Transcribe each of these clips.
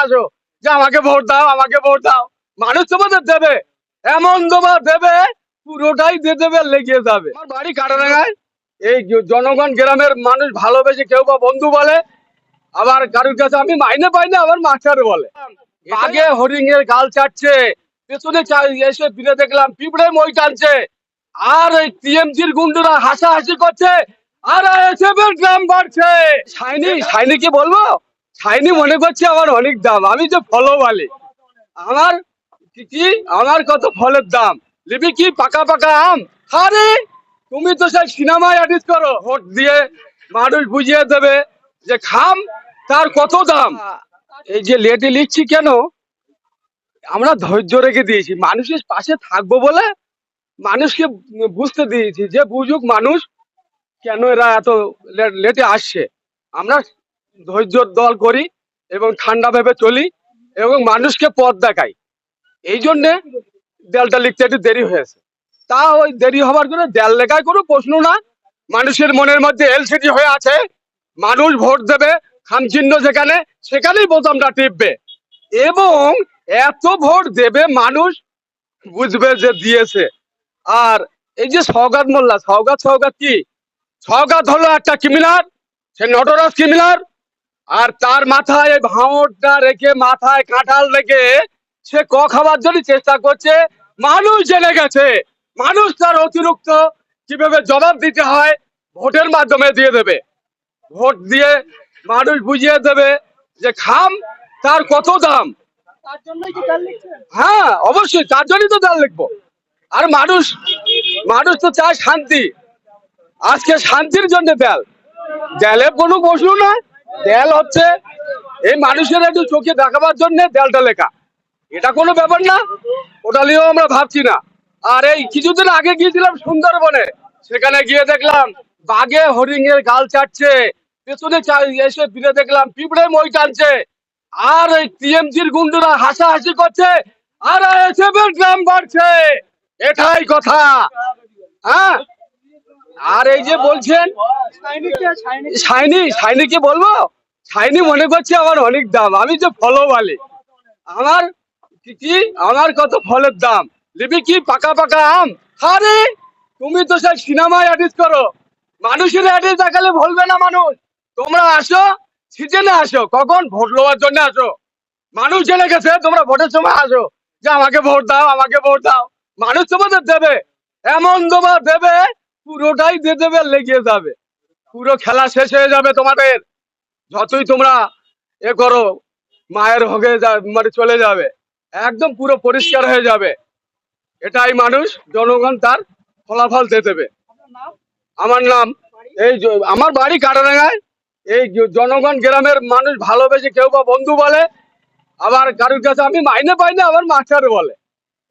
আসো যে আমাকে ভোট দাও, আমাকে ভোট দাও। মানুষ তোমাদের দেবে, এমন তোমার দেবে, পুরোটাই দিয়ে দেবে, লেগে যাবে। আমার বাড়ি কাটারাঙ্গায়। এই জনগণ গ্রামের মানুষ ভালোবেসে কেউ বা বন্ধু বলে, আবার কারোর কাছে আমি মাইনে পাই না, আবার মাস্টার বলে। আগে হরিং এর গাল চাটছে, পেছনে এসে ফিরে দেখলাম পিঁপড়ে মই টানছে, আর ওই টিএমসির গুন্ডুরা হাসাহাসি করছে, আর এসএফ এর দাম বাড়ছে। শাইনি কি বলবো, শাইনি মনে করছে আমার অনেক দাম, আমি যে ফলো বলি আমার কি আমার কত ফলের দাম, লিবি কি পাকা পাকা আম। আরে তুমি তো সেই সিনেমায় অ্যাডিট করো, ভোট দিয়ে মানুষ বুঝিয়ে দেবে যে খাম তার কত দাম। এই যে লেটে লিখছি কেন, আমরা ধৈর্য রেখে দিয়েছি, মানুষের পাশে থাকবো বলে মানুষকে বুঝতে দিয়েছি যে বুঝুক মানুষ কেন এরা এত লেটে আসছে। আমরা ধৈর্যর দল করি এবং ঠান্ডা ভেবে চলি এবং মানুষকে পথ দেখাই। এই জন্যে দেয়ালটা লিখতে একটু দেরি হয়েছে। তা ওই দেরি হবার জন্য দেয়াল লেখায় কোনো প্রশ্ন না, মানুষের মনের মধ্যে এলসিডি হয়ে আছে, মানুষ ভোট দেবে, খামচিহ্ন যেখানে সেখানেই বোতামটা টিপবে এবং এত ভোট দেবে মানুষ বুঝবে যে দিয়েছে। আর এই যে সওগাত মোল্লা, সওগাত কি, সওগাত হলো একটা ক্রিমিনাল, সে নটরাজ ক্রিমিনাল। আর তার মাথায় ভাঁড়টা রেখে, মাথায় কাঁঠাল রেখে সে খাবার জন্য চেষ্টা করছে। মানুষ জেনে গেছে, মানুষ তার অতিরিক্ত কিভাবে জবাব দিতে হয় ভোটের মাধ্যমে দিয়ে দেবে। ভোট দিয়ে মানুষ বুঝিয়ে দেবে যে খাম তার কত দাম। হ্যাঁ অবশ্যই, তার জন্যই তো ডাল লিখবো। আর মানুষ মানুষ তো চায় শান্তি, আজকে শান্তির জন্য দেয়ালে কোনো প্রশ্ন না, দেয়াল হচ্ছে এই মানুষের একটু চোখে দেখাবার জন্য দেয়ালটা লেখা, এটা কোনো ব্যাপার না, ওটা নিয়েও আমরা ভাবছি না। আর এই কিছুদিন আগে গিয়েছিলাম সুন্দরবনে, সেখানে গিয়ে দেখলাম বাঘে হরিং এর গাল চাটছে, পেছনে এসে ফিরে দেখলাম পিঁপড়ে মই টানছে, আর ওই টিএমসির গুন্ডুরা হাসাহাসি করছে, আর এসএফ এর দাম বাড়ছে। এটাই কথা। হ্যাঁ, আর এই যে বলছেন শাইনি কি বলবো, শাইনি মনে করছে আমার অনেক দাম, আমি যে ফলো বলি আমার কি আমার কত ফলের দাম, লিবি কি পাকা পাকা আম। আরে তুমি তো সেই সিনেমায় অ্যাডিট করো, মানুষের অ্যাডিট দেখালে বলবে না মানুষ। তোমরা আসো সিজনে, আসো কখন ভোট লওয়ার জন্য আসো, মানুষ জেনে গেছে তোমরা ভোটের সময় আসো যে আমাকে ভোট দাও, আমাকে ভোট দাও। মানুষ তোমাদের দেবে, এমন তোমার দেবে, পুরোটাই দিয়ে দেবে, লেগে যাবে, পুরো খেলা শেষ হয়ে যাবে তোমাদের। যতই তোমরা এ করো, মায়ের হয়ে মানে চলে যাবে, একদম পুরো পরিষ্কার হয়ে যাবে। এটাই মানুষ, জনগণ তার ফলাফল দিয়ে দেবে। আমার নাম আমার বাড়ি কাটারাঙ্গায়। এই জনগণ গ্রামের মানুষ ভালোবেসে কেউ বা বন্ধু বলে, আবার কারোর কাছে আমি মাইনে পাই না, আবার মাস্টার বলে।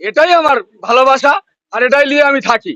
এটাই আমার ভালোবাসা, আর এটাই নিয়ে আমি থাকি।